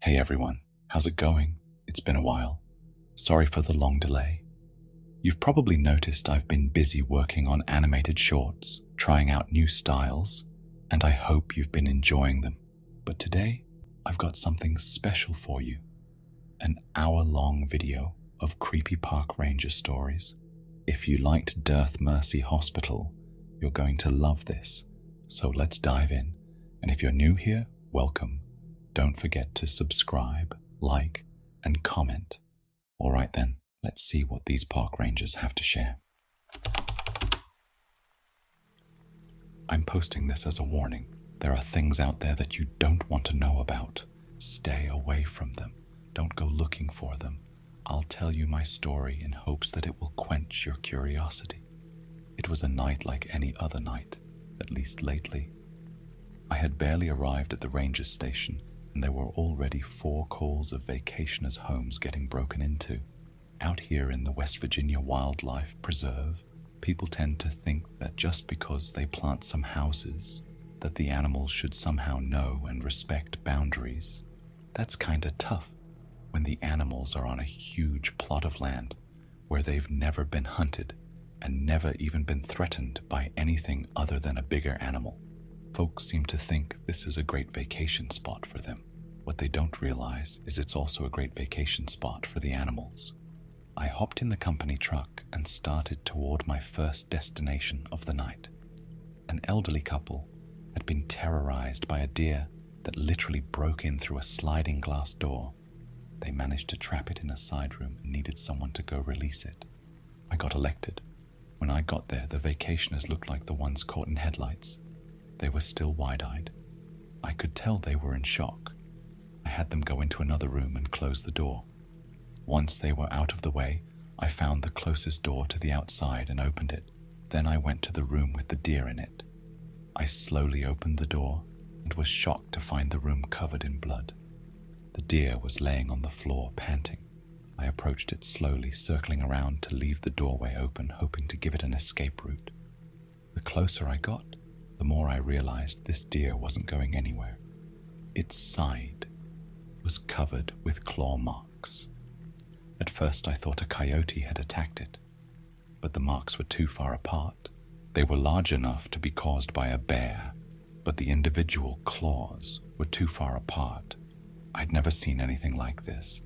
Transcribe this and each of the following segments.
Hey everyone, how's it going? It's been a while. Sorry for the long delay. You've probably noticed I've been busy working on animated shorts, trying out new styles, and I hope you've been enjoying them. But today, I've got something special for you. An hour-long video of creepy park ranger stories. If you liked Death Mercy Hospital, you're going to love this. So let's dive in. And if you're new here, welcome. Don't forget to subscribe, like, and comment. All right then, let's see what these park rangers have to share. I'm posting this as a warning. There are things out there that you don't want to know about. Stay away from them. Don't go looking for them. I'll tell you my story in hopes that it will quench your curiosity. It was a night like any other night, at least lately. I had barely arrived at the ranger station, and there were already 4 calls of vacationers' homes getting broken into. Out here in the West Virginia Wildlife Preserve, people tend to think that just because they plant some houses, that the animals should somehow know and respect boundaries. That's kinda tough when the animals are on a huge plot of land where they've never been hunted and never even been threatened by anything other than a bigger animal. Folks seem to think this is a great vacation spot for them. What they don't realize is it's also a great vacation spot for the animals. I hopped in the company truck and started toward my first destination of the night. An elderly couple had been terrorized by a deer that literally broke in through a sliding glass door. They managed to trap it in a side room and needed someone to go release it. I got elected. When I got there, the vacationers looked like the ones caught in headlights. They were still wide-eyed. I could tell they were in shock. I had them go into another room and close the door. Once they were out of the way, I found the closest door to the outside and opened it. Then I went to the room with the deer in it. I slowly opened the door and was shocked to find the room covered in blood. The deer was laying on the floor, panting. I approached it slowly, circling around to leave the doorway open, hoping to give it an escape route. The closer I got, the more I realized this deer wasn't going anywhere. Its side was covered with claw marks. At first I thought a coyote had attacked it, but the marks were too far apart. They were large enough to be caused by a bear, but the individual claws were too far apart. I'd never seen anything like this.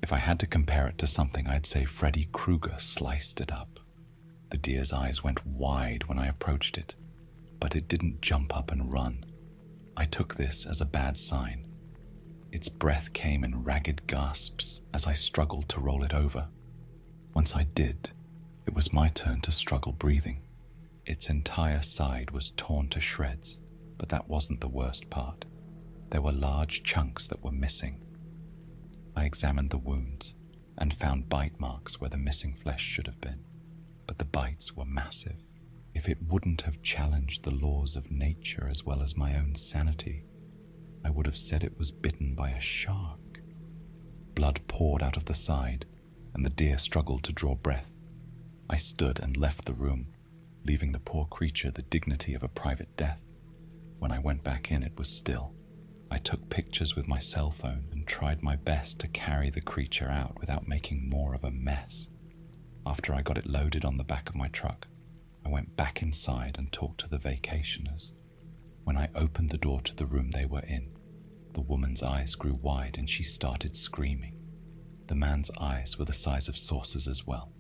If I had to compare it to something, I'd say Freddy Krueger sliced it up. The deer's eyes went wide when I approached it, but it didn't jump up and run. I took this as a bad sign. Its breath came in ragged gasps as I struggled to roll it over. Once I did, it was my turn to struggle breathing. Its entire side was torn to shreds, but that wasn't the worst part. There were large chunks that were missing. I examined the wounds and found bite marks where the missing flesh should have been, but the bites were massive. If it wouldn't have challenged the laws of nature as well as my own sanity, I would have said it was bitten by a shark. Blood poured out of the side, and the deer struggled to draw breath. I stood and left the room, leaving the poor creature the dignity of a private death. When I went back in, it was still. I took pictures with my cell phone and tried my best to carry the creature out without making more of a mess. After I got it loaded on the back of my truck, I went back inside and talked to the vacationers. When I opened the door to the room they were in, the woman's eyes grew wide and she started screaming. The man's eyes were the size of saucers as well.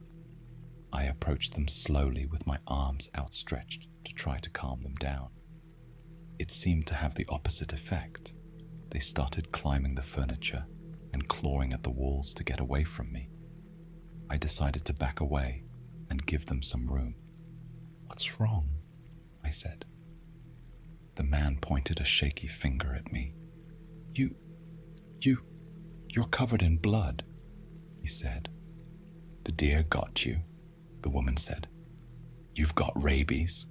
I approached them slowly with my arms outstretched to try to calm them down. It seemed to have the opposite effect. They started climbing the furniture and clawing at the walls to get away from me. I decided to back away and give them some room. "What's wrong?" I said. The man pointed a shaky finger at me. You're covered in blood," he said. "The deer got you," the woman said. "You've got rabies."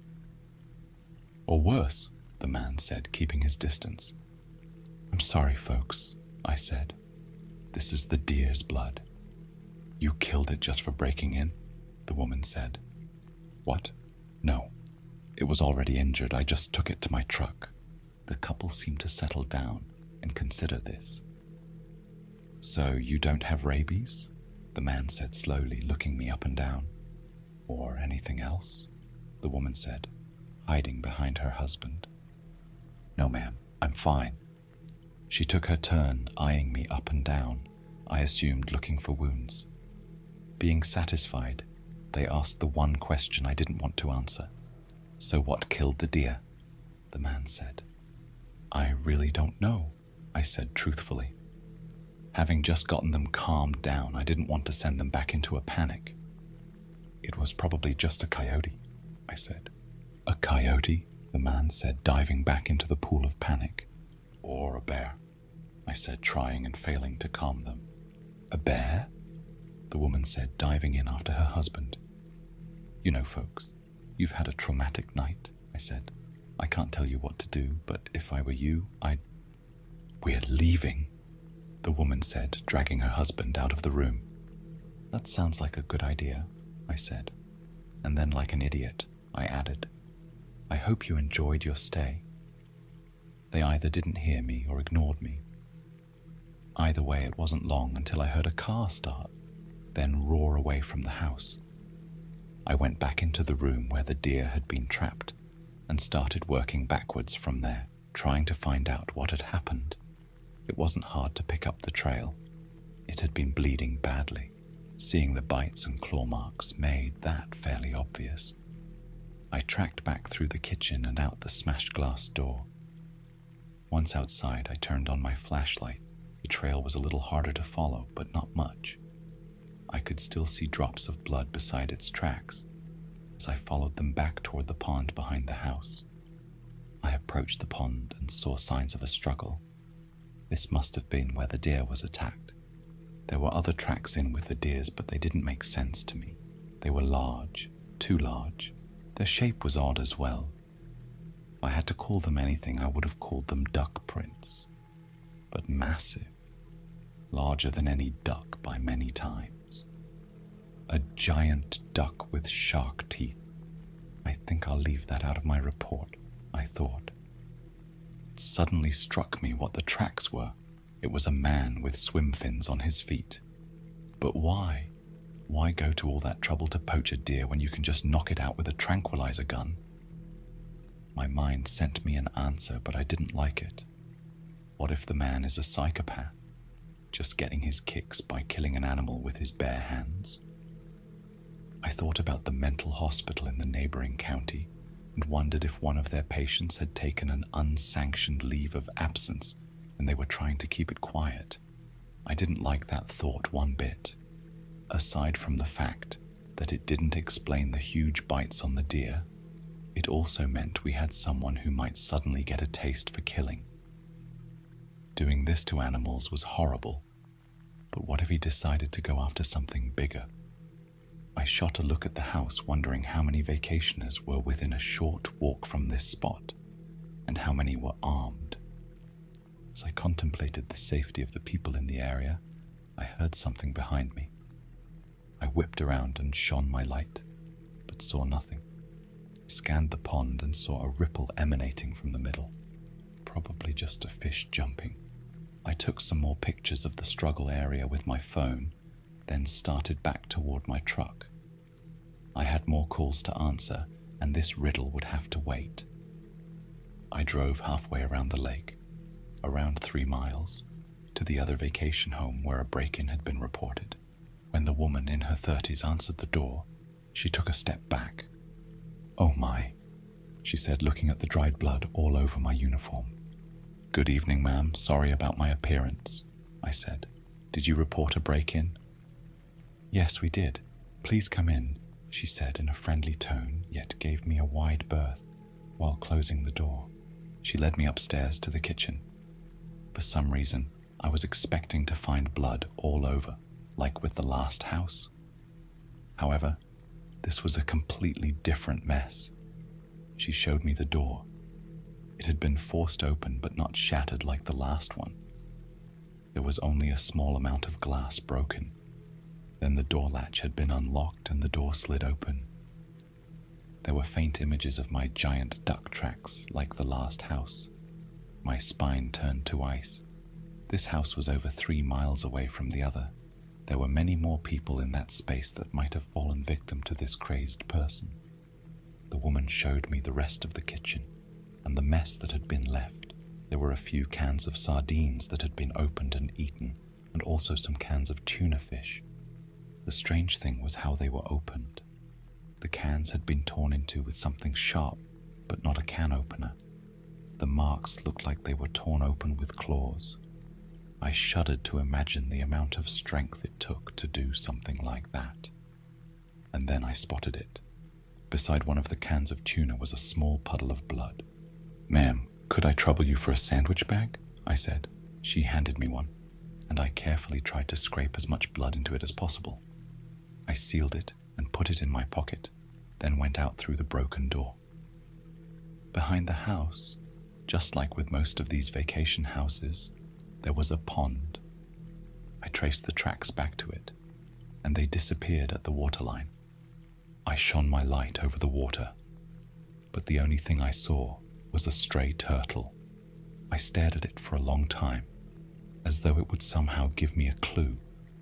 "Or worse," the man said, keeping his distance. "I'm sorry, folks," I said. "This is the deer's blood." "You killed it just for breaking in?" the woman said. "What? No. It was already injured. I just took it to my truck." The couple seemed to settle down and consider this. So you don't have rabies? The man said slowly, looking me up and down. Or anything else? The woman said, hiding behind her husband. No, ma'am, I'm fine. She took her turn, eyeing me up and down, I assumed looking for wounds. Being satisfied, they asked the one question I didn't want to answer. So what killed the deer? The man said. I really don't know, I said truthfully. Having just gotten them calmed down, I didn't want to send them back into a panic. It was probably just a coyote, I said. A coyote? The man said, diving back into the pool of panic. Or a bear, I said, trying and failing to calm them. A bear? The woman said, diving in after her husband. You know, folks, you've had a traumatic night, I said. I can't tell you what to do, but if I were you, We're leaving, the woman said, dragging her husband out of the room. That sounds like a good idea, I said. And then, like an idiot, I added, I hope you enjoyed your stay. They either didn't hear me or ignored me. Either way, it wasn't long until I heard a car start, then roar away from the house. I went back into the room where the deer had been trapped and started working backwards from there, trying to find out what had happened. It wasn't hard to pick up the trail. It had been bleeding badly. Seeing the bites and claw marks made that fairly obvious. I tracked back through the kitchen and out the smashed glass door. Once outside, I turned on my flashlight. The trail was a little harder to follow, but not much. I could still see drops of blood beside its tracks as I followed them back toward the pond behind the house. I approached the pond and saw signs of a struggle. This must have been where the deer was attacked. There were other tracks in with the deers, but they didn't make sense to me. They were large, too large. Their shape was odd as well. If I had to call them anything, I would have called them duck prints. But massive, larger than any duck by many times. A giant duck with shark teeth. I think I'll leave that out of my report, I thought. It suddenly struck me what the tracks were. It was a man with swim fins on his feet. But why? Why go to all that trouble to poach a deer when you can just knock it out with a tranquilizer gun? My mind sent me an answer, but I didn't like it. What if the man is a psychopath, just getting his kicks by killing an animal with his bare hands? I thought about the mental hospital in the neighboring county and wondered if one of their patients had taken an unsanctioned leave of absence and they were trying to keep it quiet. I didn't like that thought one bit. Aside from the fact that it didn't explain the huge bites on the deer, it also meant we had someone who might suddenly get a taste for killing. Doing this to animals was horrible, but what if he decided to go after something bigger? I shot a look at the house, wondering how many vacationers were within a short walk from this spot, and how many were armed. As I contemplated the safety of the people in the area, I heard something behind me. I whipped around and shone my light, but saw nothing. I scanned the pond and saw a ripple emanating from the middle, probably just a fish jumping. I took some more pictures of the struggle area with my phone, then started back toward my truck. I had more calls to answer, and this riddle would have to wait. I drove halfway around the lake, around 3 miles, to the other vacation home where a break-in had been reported. When the woman in her 30s answered the door, she took a step back. "Oh my," she said, looking at the dried blood all over my uniform. "Good evening, ma'am. Sorry about my appearance," I said. "Did you report a break-in?" "Yes, we did. Please come in," she said in a friendly tone, yet gave me a wide berth while closing the door. She led me upstairs to the kitchen. For some reason, I was expecting to find blood all over, like with the last house. However, this was a completely different mess. She showed me the door. It had been forced open but not shattered like the last one. There was only a small amount of glass broken. Then the door latch had been unlocked and the door slid open. There were faint images of my giant duck tracks like the last house. My spine turned to ice. This house was over 3 miles away from the other. There were many more people in that space that might have fallen victim to this crazed person. The woman showed me the rest of the kitchen and the mess that had been left. There were a few cans of sardines that had been opened and eaten, and also some cans of tuna fish. The strange thing was how they were opened. The cans had been torn into with something sharp, but not a can opener. The marks looked like they were torn open with claws. I shuddered to imagine the amount of strength it took to do something like that. And then I spotted it. Beside one of the cans of tuna was a small puddle of blood. "Ma'am, could I trouble you for a sandwich bag?" I said. She handed me one, and I carefully tried to scrape as much blood into it as possible. I sealed it and put it in my pocket, then went out through the broken door. Behind the house, just like with most of these vacation houses, there was a pond. I traced the tracks back to it, and they disappeared at the waterline. I shone my light over the water, but the only thing I saw was a stray turtle. I stared at it for a long time, as though it would somehow give me a clue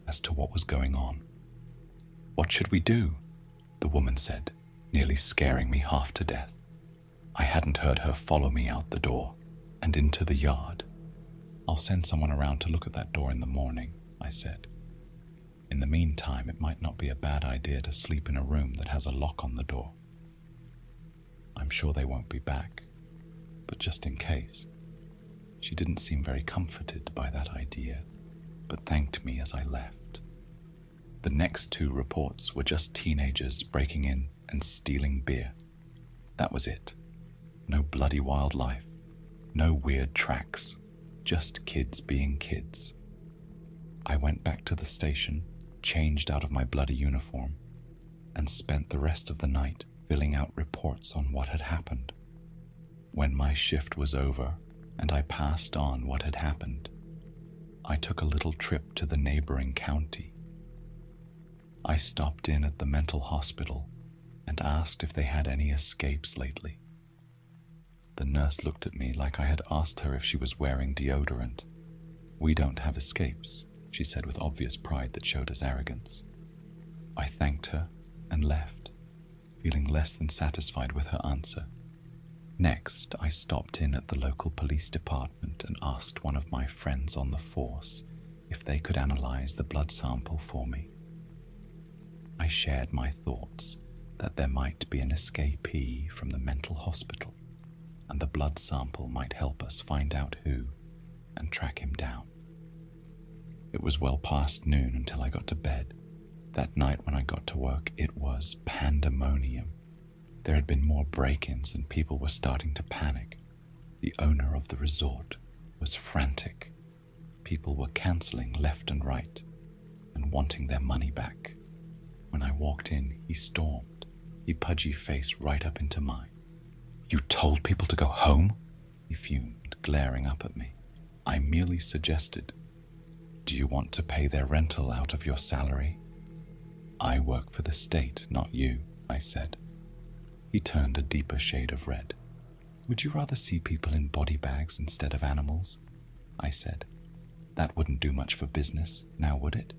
as to what was going on. "What should we do?" the woman said, nearly scaring me half to death. I hadn't heard her follow me out the door and into the yard. "I'll send someone around to look at that door in the morning," I said. "In the meantime, it might not be a bad idea to sleep in a room that has a lock on the door. I'm sure they won't be back, but just in case." She didn't seem very comforted by that idea, but thanked me as I left. The next 2 reports were just teenagers breaking in and stealing beer. That was it. No bloody wildlife, no weird tracks, just kids being kids. I went back to the station, changed out of my bloody uniform, and spent the rest of the night filling out reports on what had happened. When my shift was over and I passed on what had happened, I took a little trip to the neighboring county. I stopped in at the mental hospital and asked if they had any escapes lately. The nurse looked at me like I had asked her if she was wearing deodorant. "We don't have escapes," she said with obvious pride that showed as arrogance. I thanked her and left, feeling less than satisfied with her answer. Next, I stopped in at the local police department and asked one of my friends on the force if they could analyze the blood sample for me. I shared my thoughts that there might be an escapee from the mental hospital, and the blood sample might help us find out who and track him down. It was well past noon until I got to bed. That night when I got to work, it was pandemonium. There had been more break-ins and people were starting to panic. The owner of the resort was frantic. People were canceling left and right and wanting their money back. When I walked in, he stormed, his pudgy face right up into mine. "You told people to go home?" he fumed, glaring up at me. I merely suggested, "Do you want to pay their rental out of your salary?" "I work for the state, not you," I said. He turned a deeper shade of red. "Would you rather see people in body bags instead of animals?" I said. "That wouldn't do much for business, now would it?"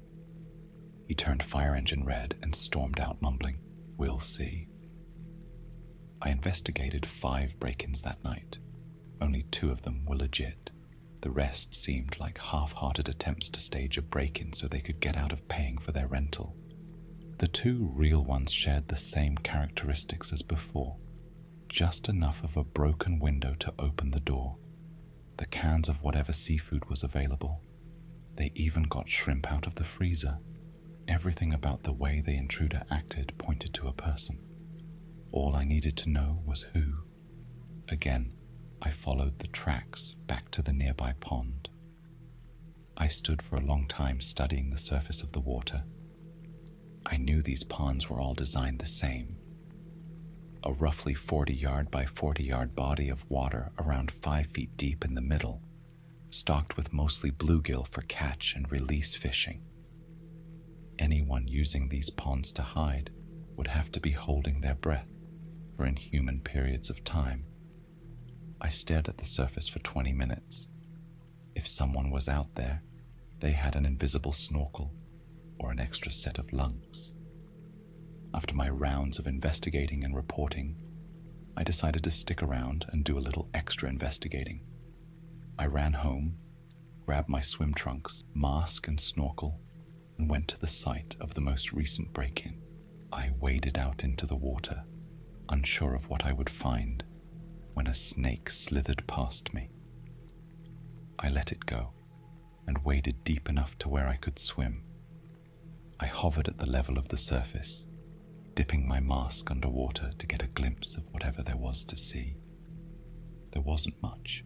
He turned fire engine red and stormed out mumbling, "We'll see." I investigated 5 break-ins that night. Only 2 of them were legit. The rest seemed like half-hearted attempts to stage a break-in so they could get out of paying for their rental. The 2 real ones shared the same characteristics as before, just enough of a broken window to open the door, the cans of whatever seafood was available. They even got shrimp out of the freezer. Everything about the way the intruder acted pointed to a person. All I needed to know was who. Again, I followed the tracks back to the nearby pond. I stood for a long time studying the surface of the water. I knew these ponds were all designed the same. A roughly 40-yard by 40-yard body of water around 5 feet deep in the middle, stocked with mostly bluegill for catch and release fishing. Anyone using these ponds to hide would have to be holding their breath for inhuman periods of time. I stared at the surface for 20 minutes. If someone was out there, they had an invisible snorkel or an extra set of lungs. After my rounds of investigating and reporting, I decided to stick around and do a little extra investigating. I ran home, grabbed my swim trunks, mask and snorkel, and went to the site of the most recent break-in. I waded out into the water, unsure of what I would find, when a snake slithered past me. I let it go and waded deep enough to where I could swim. I hovered at the level of the surface, dipping my mask underwater to get a glimpse of whatever there was to see. There wasn't much.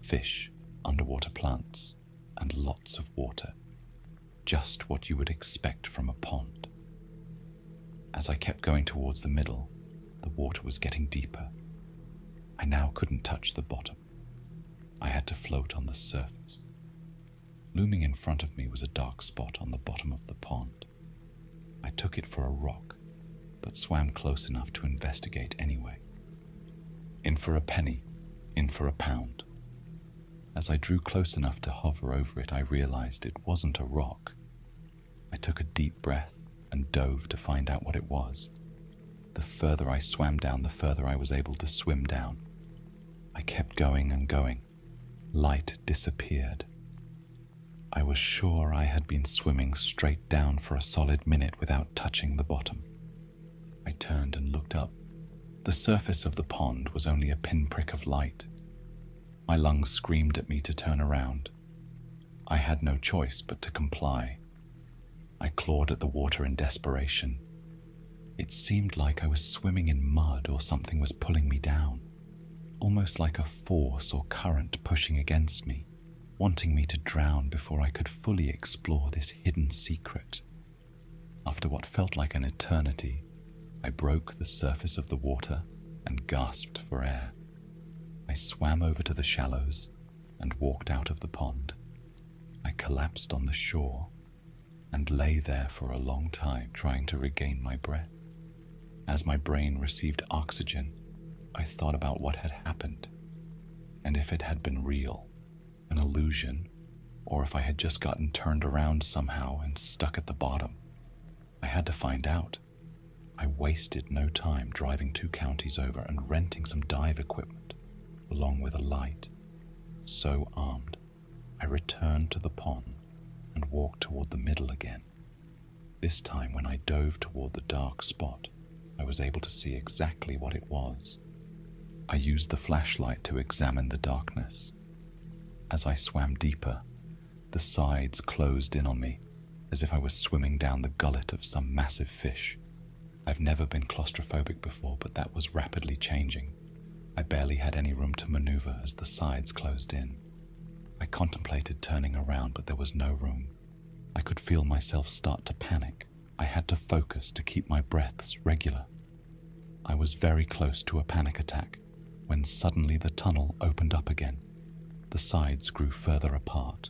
Fish, underwater plants, and lots of water. Just what you would expect from a pond. As I kept going towards the middle, the water was getting deeper. I now couldn't touch the bottom. I had to float on the surface. Looming in front of me was a dark spot on the bottom of the pond. I took it for a rock, but swam close enough to investigate anyway. In for a penny, in for a pound. As I drew close enough to hover over it, I realized it wasn't a rock. I took a deep breath and dove to find out what it was. The further I swam down, the further I was able to swim down. I kept going and going. Light disappeared. I was sure I had been swimming straight down for a solid minute without touching the bottom. I turned and looked up. The surface of the pond was only a pinprick of light. My lungs screamed at me to turn around. I had no choice but to comply. I clawed at the water in desperation. It seemed like I was swimming in mud or something was pulling me down, almost like a force or current pushing against me, wanting me to drown before I could fully explore this hidden secret. After what felt like an eternity, I broke the surface of the water and gasped for air. I swam over to the shallows and walked out of the pond. I collapsed on the shore and lay there for a long time trying to regain my breath. As my brain received oxygen, I thought about what had happened, and if it had been real, an illusion, or if I had just gotten turned around somehow and stuck at the bottom. I had to find out. I wasted no time driving 2 counties over and renting some dive equipment, along with a light. So armed, I returned to the pond and walked toward the middle again. This time, when I dove toward the dark spot, I was able to see exactly what it was. I used the flashlight to examine the darkness. As I swam deeper, the sides closed in on me, as if I was swimming down the gullet of some massive fish. I've never been claustrophobic before, but that was rapidly changing. I barely had any room to maneuver as the sides closed in. I contemplated turning around, but there was no room. I could feel myself start to panic. I had to focus to keep my breaths regular. I was very close to a panic attack when suddenly the tunnel opened up again. The sides grew further apart.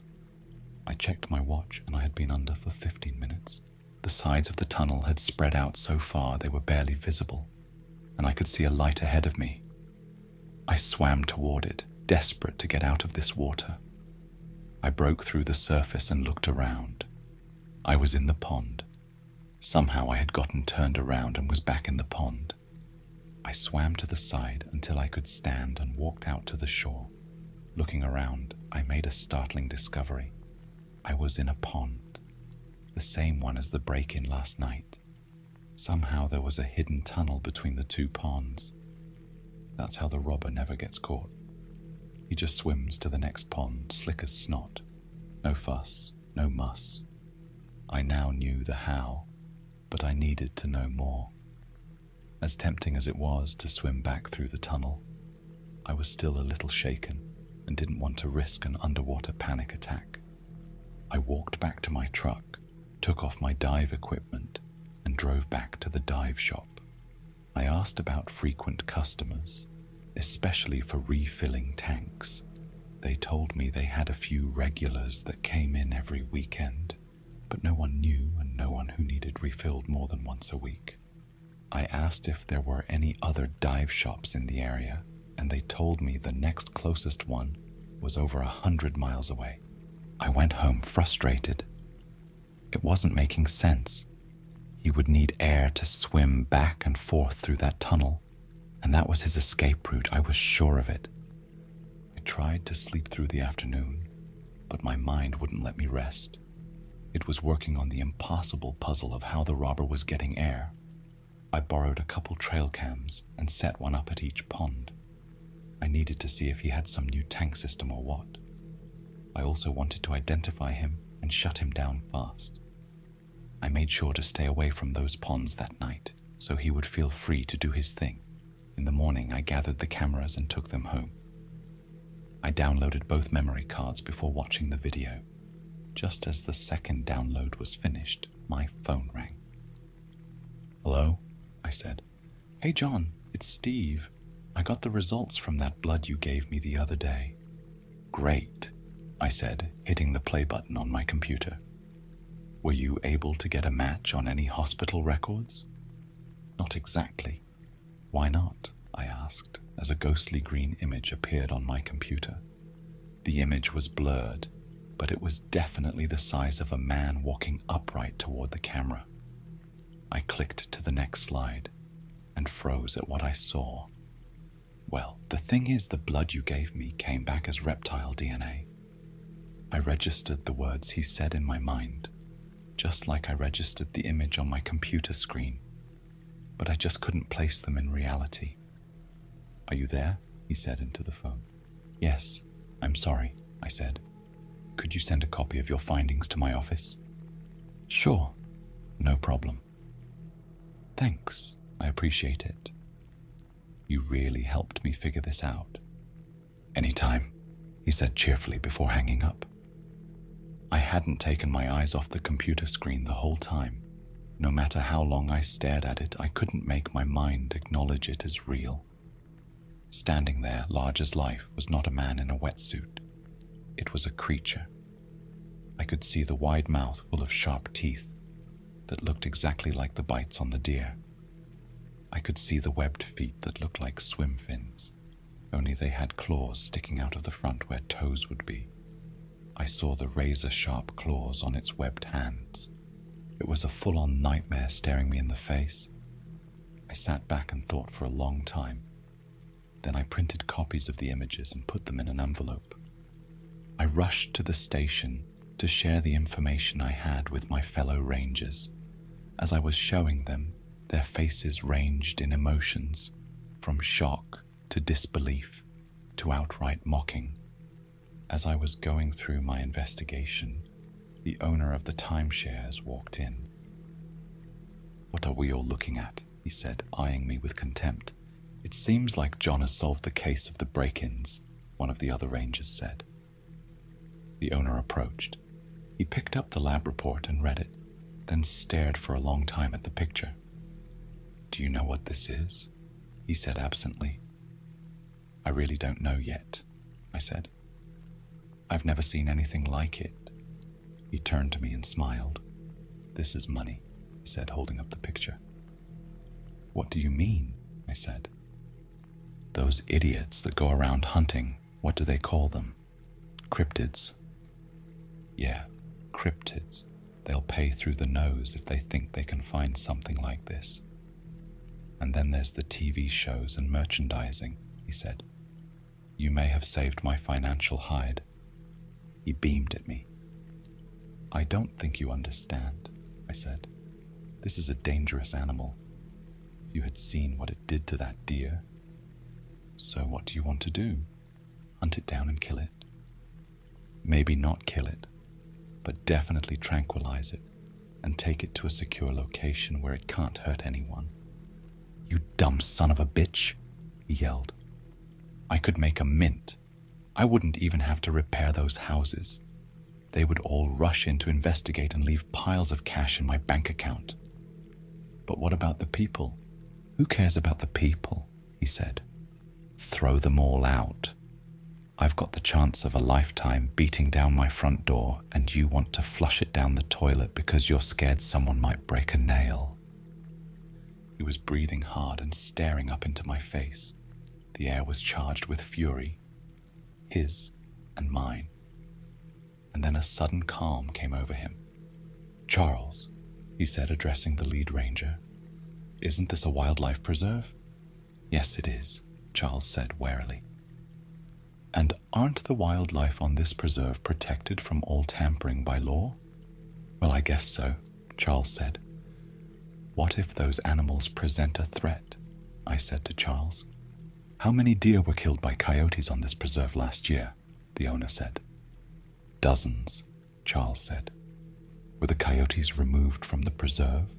I checked my watch and I had been under for 15 minutes. The sides of the tunnel had spread out so far they were barely visible, and I could see a light ahead of me. I swam toward it, desperate to get out of this water. I broke through the surface and looked around. I was in the pond. Somehow I had gotten turned around and was back in the pond. I swam to the side until I could stand and walked out to the shore. Looking around, I made a startling discovery. I was in a pond, the same one as the break-in last night. Somehow there was a hidden tunnel between the 2 ponds. That's how the robber never gets caught. He just swims to the next pond, slick as snot. No fuss, no muss. I now knew the how, but I needed to know more. As tempting as it was to swim back through the tunnel, I was still a little shaken and didn't want to risk an underwater panic attack. I walked back to my truck, took off my dive equipment, and drove back to the dive shop. I asked about frequent customers, especially for refilling tanks. They told me they had a few regulars that came in every weekend, but no one new and no one who needed refilled more than once a week. I asked if there were any other dive shops in the area, and they told me the next closest one was over 100 miles away. I went home frustrated. It wasn't making sense. He would need air to swim back and forth through that tunnel, and that was his escape route. I was sure of it. I tried to sleep through the afternoon, but my mind wouldn't let me rest. It was working on the impossible puzzle of how the robber was getting air. I borrowed a couple trail cams and set one up at each pond. I needed to see if he had some new tank system or what. I also wanted to identify him and shut him down fast. I made sure to stay away from those ponds that night, so he would feel free to do his thing. In the morning, I gathered the cameras and took them home. I downloaded both memory cards before watching the video. Just as the second download was finished, my phone rang. "Hello?" I said. "Hey John, it's Steve. I got the results from that blood you gave me the other day." "Great," I said, hitting the play button on my computer. "Were you able to get a match on any hospital records?" "Not exactly." "Why not?" I asked, as a ghostly green image appeared on my computer. The image was blurred, but it was definitely the size of a man walking upright toward the camera. I clicked to the next slide and froze at what I saw. "Well, the thing is, the blood you gave me came back as reptile DNA. I registered the words he said in my mind, just like I registered the image on my computer screen, but I just couldn't place them in reality." "Are you there?" he said into the phone. "Yes, I'm sorry," I said. "Could you send a copy of your findings to my office?" "Sure, no problem." "Thanks, I appreciate it. You really helped me figure this out." "Anytime," he said cheerfully before hanging up. I hadn't taken my eyes off the computer screen the whole time. No matter how long I stared at it, I couldn't make my mind acknowledge it as real. Standing there, large as life, was not a man in a wetsuit. It was a creature. I could see the wide mouth full of sharp teeth that looked exactly like the bites on the deer. I could see the webbed feet that looked like swim fins, only they had claws sticking out of the front where toes would be. I saw the razor-sharp claws on its webbed hands. It was a full-on nightmare staring me in the face. I sat back and thought for a long time. Then I printed copies of the images and put them in an envelope. I rushed to the station to share the information I had with my fellow rangers. As I was showing them, their faces ranged in emotions, from shock to disbelief to outright mocking. As I was going through my investigation, the owner of the timeshares walked in. "What are we all looking at?" he said, eyeing me with contempt. "It seems like John has solved the case of the break-ins," one of the other rangers said. The owner approached. He picked up the lab report and read it, then stared for a long time at the picture. "Do you know what this is?" he said absently. "I really don't know yet," I said. "I've never seen anything like it." He turned to me and smiled. "This is money," he said, holding up the picture. "What do you mean?" I said. "Those idiots that go around hunting, what do they call them? Cryptids." "Yeah, cryptids. They'll pay through the nose if they think they can find something like this. And then there's the TV shows and merchandising," he said. "You may have saved my financial hide." He beamed at me. "I don't think you understand," I said. "This is a dangerous animal. You had seen what it did to that deer. So what do you want to do? Hunt it down and kill it? Maybe not kill it, but definitely tranquilize it and take it to a secure location where it can't hurt anyone." "You dumb son of a bitch," he yelled. "I could make a mint. I wouldn't even have to repair those houses. They would all rush in to investigate and leave piles of cash in my bank account." "But what about the people?" "Who cares about the people?" he said. "Throw them all out. I've got the chance of a lifetime beating down my front door, and you want to flush it down the toilet because you're scared someone might break a nail." He was breathing hard and staring up into my face. The air was charged with fury. His and mine. And then a sudden calm came over him. "Charles," he said, addressing the lead ranger, "isn't this a wildlife preserve?" "Yes, it is," Charles said warily. "And aren't the wildlife on this preserve protected from all tampering by law?" "Well, I guess so," Charles said. "What if those animals present a threat?" I said to Charles. "How many deer were killed by coyotes on this preserve last year?" the owner said. "Dozens," Charles said. "Were the coyotes removed from the preserve?"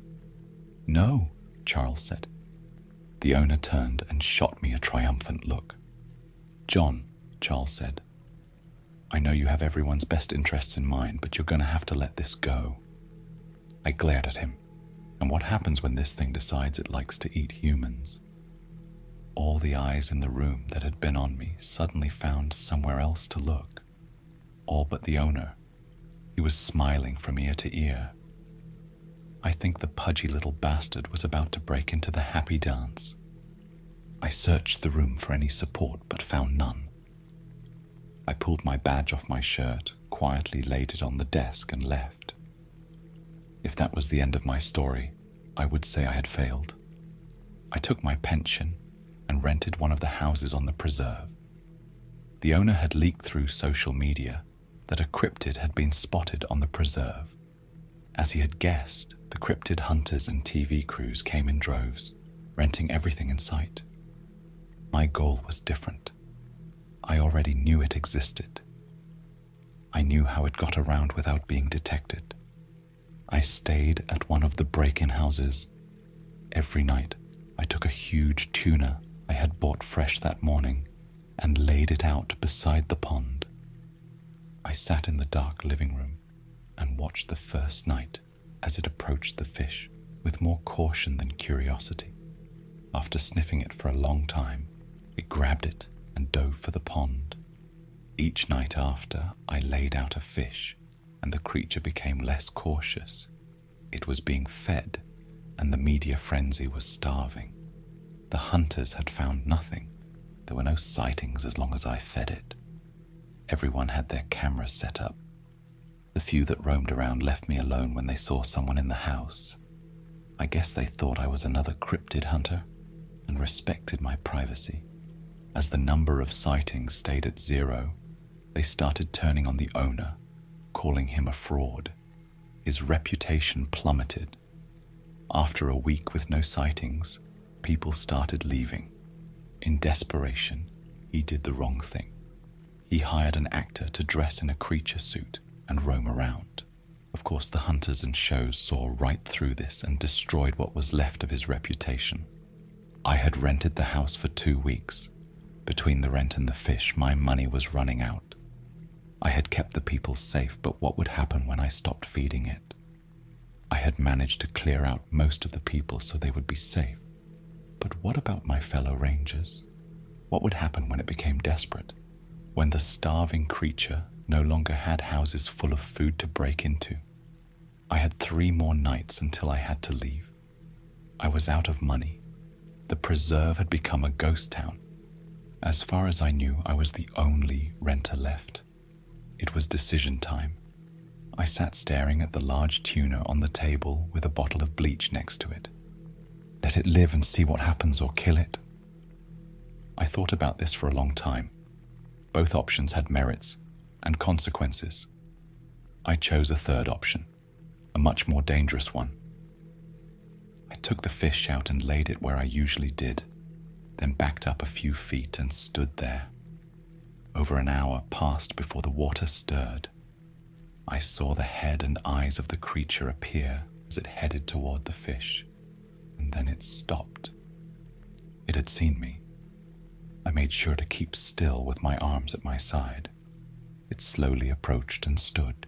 "No," Charles said. The owner turned and shot me a triumphant look. "John," Charles said, "I know you have everyone's best interests in mind, but you're going to have to let this go." I glared at him. And what happens when this thing decides it likes to eat humans? All the eyes in the room that had been on me suddenly found somewhere else to look. All but the owner. He was smiling from ear to ear. I think the pudgy little bastard was about to break into the happy dance. I searched the room for any support but found none. I pulled my badge off my shirt, quietly laid it on the desk and left. If that was the end of my story, I would say I had failed. I took my pension and rented one of the houses on the preserve. The owner had leaked through social media that a cryptid had been spotted on the preserve. As he had guessed, the cryptid hunters and TV crews came in droves, renting everything in sight. My goal was different. I already knew it existed. I knew how it got around without being detected. I stayed at one of the break-in houses. Every night, I took a huge tuna I had bought fresh that morning and laid it out beside the pond. I sat in the dark living room and watched the first night as it approached the fish with more caution than curiosity. After sniffing it for a long time, it grabbed it and dove for the pond. Each night after, I laid out a fish and the creature became less cautious. It was being fed, and the media frenzy was starving. The hunters had found nothing. There were no sightings as long as I fed it. Everyone had their cameras set up. The few that roamed around left me alone when they saw someone in the house. I guess they thought I was another cryptid hunter and respected my privacy. As the number of sightings stayed at 0, they started turning on the owner, calling him a fraud. His reputation plummeted. After a week with no sightings, people started leaving. In desperation, he did the wrong thing. He hired an actor to dress in a creature suit and roam around. Of course, the hunters and shows saw right through this and destroyed what was left of his reputation. I had rented the house for 2 weeks. Between the rent and the fish, my money was running out. I had kept the people safe, but what would happen when I stopped feeding it? I had managed to clear out most of the people so they would be safe. But what about my fellow rangers? What would happen when it became desperate? When the starving creature no longer had houses full of food to break into? I had 3 more nights until I had to leave. I was out of money. The preserve had become a ghost town. As far as I knew, I was the only renter left. It was decision time. I sat staring at the large tuna on the table with a bottle of bleach next to it. Let it live and see what happens, or kill it. I thought about this for a long time. Both options had merits and consequences. I chose a third option, a much more dangerous one. I took the fish out and laid it where I usually did, then backed up a few feet and stood there. Over an hour passed before the water stirred. I saw the head and eyes of the creature appear as it headed toward the fish, and then it stopped. It had seen me. I made sure to keep still with my arms at my side. It slowly approached and stood.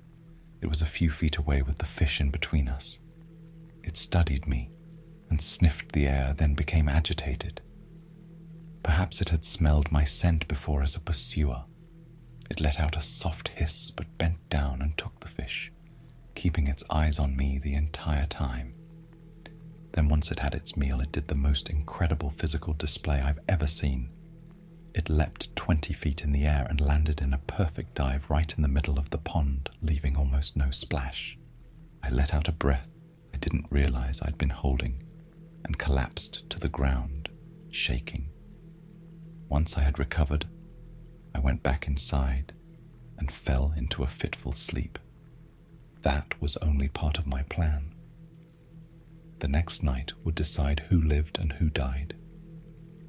It was a few feet away with the fish in between us. It studied me and sniffed the air, then became agitated. Perhaps it had smelled my scent before as a pursuer. It let out a soft hiss but bent down and took the fish, keeping its eyes on me the entire time. Then once it had its meal, it did the most incredible physical display I've ever seen. It leapt 20 feet in the air and landed in a perfect dive right in the middle of the pond, leaving almost no splash. I let out a breath I didn't realize I'd been holding and collapsed to the ground, shaking. Once I had recovered, I went back inside and fell into a fitful sleep. That was only part of my plan. The next night would decide who lived and who died.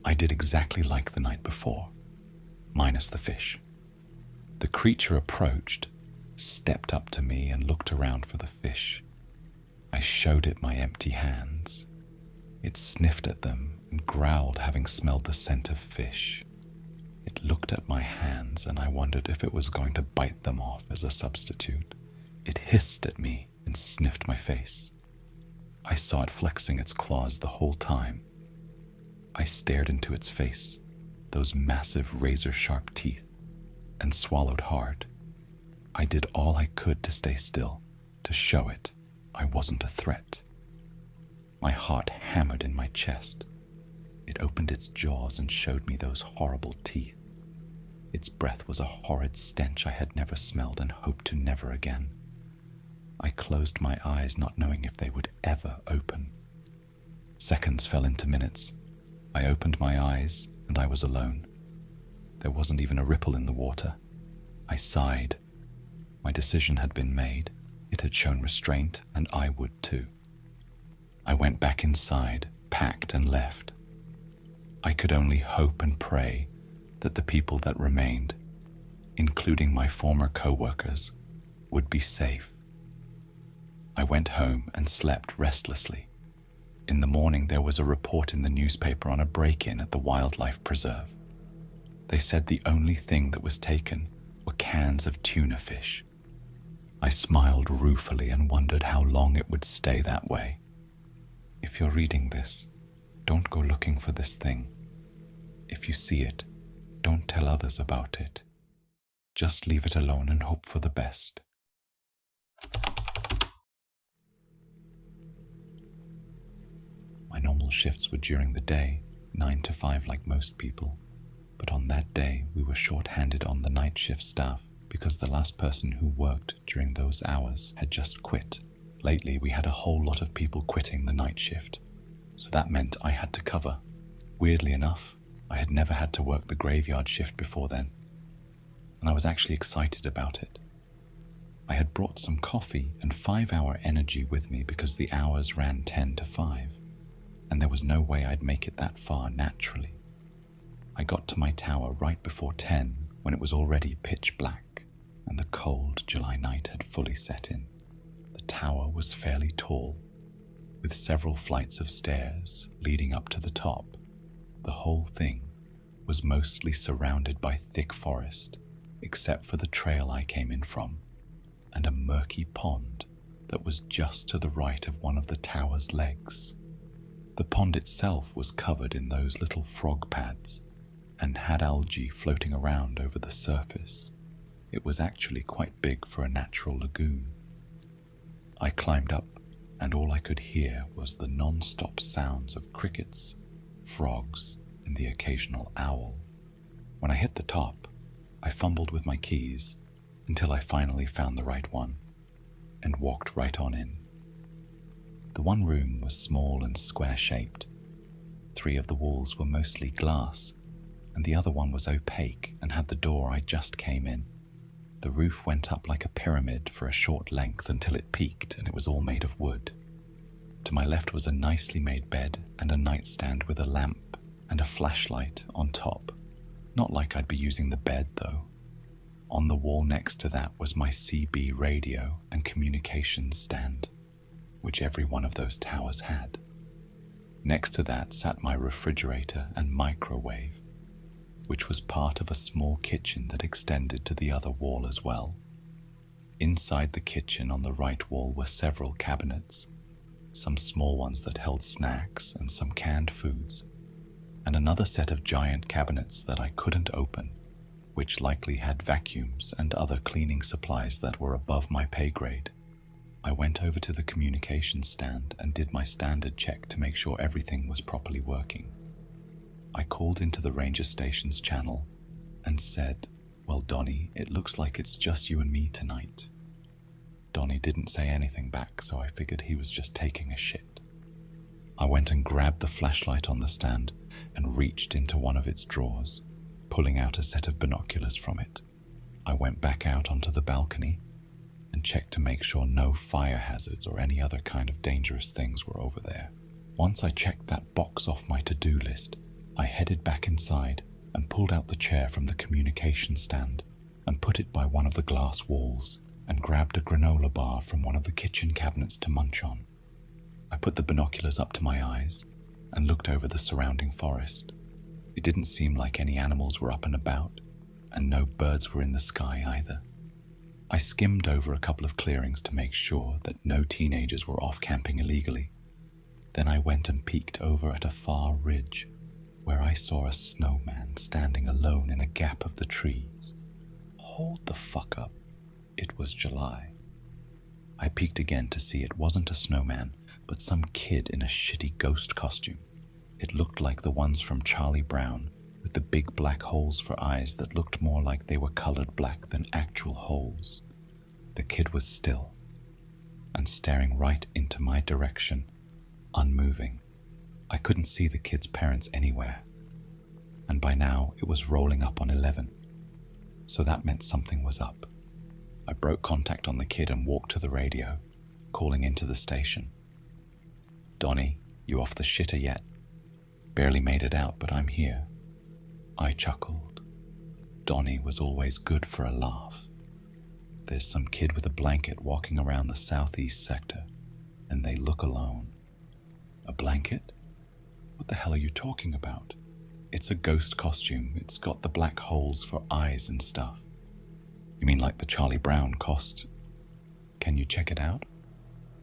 I did exactly like the night before, minus the fish. The creature approached, stepped up to me and looked around for the fish. I showed it my empty hands. It sniffed at them and growled, having smelled the scent of fish. It looked at my hands and I wondered if it was going to bite them off as a substitute. It hissed at me and sniffed my face. I saw it flexing its claws the whole time. I stared into its face, those massive razor-sharp teeth, and swallowed hard. I did all I could to stay still, to show it I wasn't a threat. My heart hammered in my chest. It opened its jaws and showed me those horrible teeth. Its breath was a horrid stench I had never smelled and hoped to never again. I closed my eyes, not knowing if they would ever open. Seconds fell into minutes. I opened my eyes and I was alone. There wasn't even a ripple in the water. I sighed. My decision had been made. It had shown restraint, and I would too. I went back inside, packed and left. I could only hope and pray that the people that remained, including my former co-workers, would be safe. I went home and slept restlessly. In the morning, there was a report in the newspaper on a break-in at the wildlife preserve. They said the only thing that was taken were cans of tuna fish. I smiled ruefully and wondered how long it would stay that way. If you're reading this, don't go looking for this thing. If you see it, don't tell others about it. Just leave it alone and hope for the best. My normal shifts were during the day, 9 to 5 like most people. But on that day, we were short-handed on the night shift staff because the last person who worked during those hours had just quit. Lately, we had a whole lot of people quitting the night shift, so that meant I had to cover. Weirdly enough, I had never had to work the graveyard shift before then, and I was actually excited about it. I had brought some coffee and 5-hour energy with me because the hours ran 10 to 5, and there was no way I'd make it that far naturally. I got to my tower right before 10 when it was already pitch black and the cold July night had fully set in. The tower was fairly tall, with several flights of stairs leading up to the top. The whole thing was mostly surrounded by thick forest, except for the trail I came in from, and a murky pond that was just to the right of one of the tower's legs. The pond itself was covered in those little frog pads and had algae floating around over the surface. It was actually quite big for a natural lagoon. I climbed up, and all I could hear was the non-stop sounds of crickets, frogs, and the occasional owl. When I hit the top, I fumbled with my keys until I finally found the right one and walked right on in. The one room was small and square-shaped. 3 of the walls were mostly glass, and the other one was opaque and had the door I just came in. The roof went up like a pyramid for a short length until it peaked, and it was all made of wood. To my left was a nicely made bed and a nightstand with a lamp and a flashlight on top. Not like I'd be using the bed, though. On the wall next to that was my CB radio and communications stand, which every one of those towers had. Next to that sat my refrigerator and microwave, which was part of a small kitchen that extended to the other wall as well. Inside the kitchen on the right wall were several cabinets, some small ones that held snacks and some canned foods, and another set of giant cabinets that I couldn't open, which likely had vacuums and other cleaning supplies that were above my pay grade. I went over to the communications stand and did my standard check to make sure everything was properly working. I called into the ranger station's channel and said, "Well, Donnie, it looks like it's just you and me tonight." Donnie didn't say anything back, so I figured he was just taking a shit. I went and grabbed the flashlight on the stand and reached into one of its drawers, pulling out a set of binoculars from it. I went back out onto the balcony and checked to make sure no fire hazards or any other kind of dangerous things were over there. Once I checked that box off my to-do list, I headed back inside and pulled out the chair from the communication stand and put it by one of the glass walls and grabbed a granola bar from one of the kitchen cabinets to munch on. I put the binoculars up to my eyes and looked over the surrounding forest. It didn't seem like any animals were up and about, and no birds were in the sky either. I skimmed over a couple of clearings to make sure that no teenagers were off camping illegally. Then I went and peeked over at a far ridge where I saw a snowman standing alone in a gap of the trees. Hold the fuck up. It was July. I peeked again to see it wasn't a snowman, but some kid in a shitty ghost costume. It looked like the ones from Charlie Brown, with the big black holes for eyes that looked more like they were colored black than actual holes. The kid was still and staring right into my direction, unmoving. I couldn't see the kid's parents anywhere, and by now it was rolling up on 11, so that meant something was up. I broke contact on the kid and walked to the radio, calling into the station. "Donnie, you off the shitter yet? Barely made it out, but I'm here." I chuckled. Donnie was always good for a laugh. "There's some kid with a blanket walking around the southeast sector, and they look alone." "A blanket? What the hell are you talking about?" "It's a ghost costume. It's got the black holes for eyes and stuff." "You mean like the Charlie Brown cost? Can you check it out?"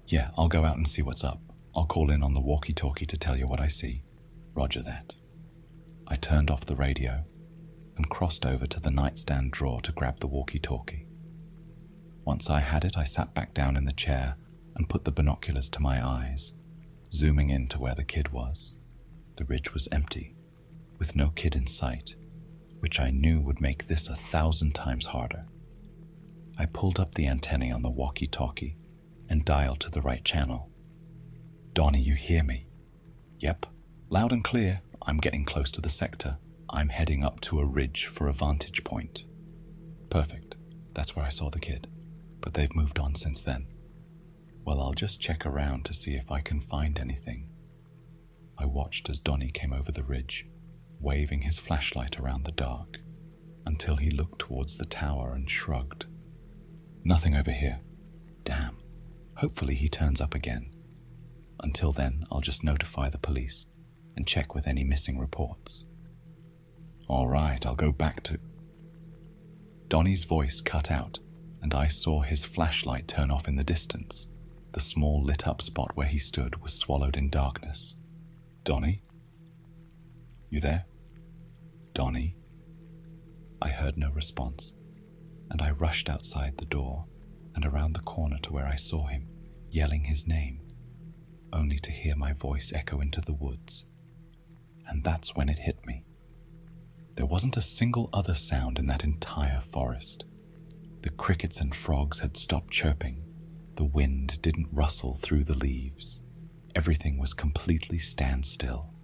"Yeah, I'll go out and see what's up. I'll call in on the walkie-talkie to tell you what I see." "Roger that." I turned off the radio and crossed over to the nightstand drawer to grab the walkie-talkie. Once I had it, I sat back down in the chair and put the binoculars to my eyes, zooming in to where the kid was. The ridge was empty, with no kid in sight, which I knew would make this 1,000 times harder. I pulled up the antennae on the walkie-talkie and dialed to the right channel. "Donnie, you hear me?" "Yep, loud and clear. I'm getting close to the sector. I'm heading up to a ridge for a vantage point." "Perfect. That's where I saw the kid, but they've moved on since then." "Well, I'll just check around to see if I can find anything." I watched as Donnie came over the ridge, waving his flashlight around the dark, until he looked towards the tower and shrugged. "Nothing over here." "Damn. Hopefully he turns up again. Until then, I'll just notify the police and check with any missing reports." "All right, I'll go back to..." Donnie's voice cut out, and I saw his flashlight turn off in the distance. The small lit-up spot where he stood was swallowed in darkness. "Donnie? You there? Donnie?" I heard no response, and I rushed outside the door and around the corner to where I saw him, yelling his name, only to hear my voice echo into the woods. And that's when it hit me. There wasn't a single other sound in that entire forest. The crickets and frogs had stopped chirping. The wind didn't rustle through the leaves. Everything was completely standstill.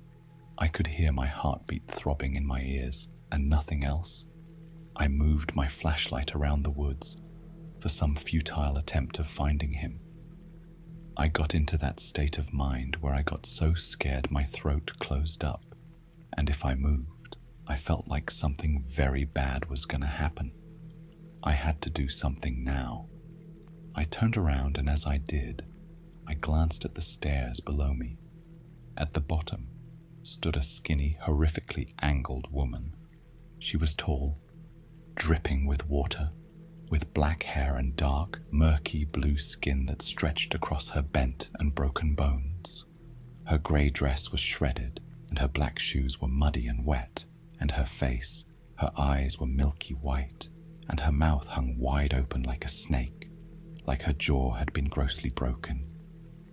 I could hear my heartbeat throbbing in my ears, and nothing else. I moved my flashlight around the woods for some futile attempt of finding him. I got into that state of mind where I got so scared my throat closed up, and if I moved, I felt like something very bad was going to happen. I had to do something now. I turned around, and as I did, I glanced at the stairs below me. At the bottom stood a skinny, horrifically angled woman. She was tall, dripping with water, with black hair and dark, murky blue skin that stretched across her bent and broken bones. Her grey dress was shredded, and her black shoes were muddy and wet, and her face, her eyes were milky white, and her mouth hung wide open like a snake, like her jaw had been grossly broken.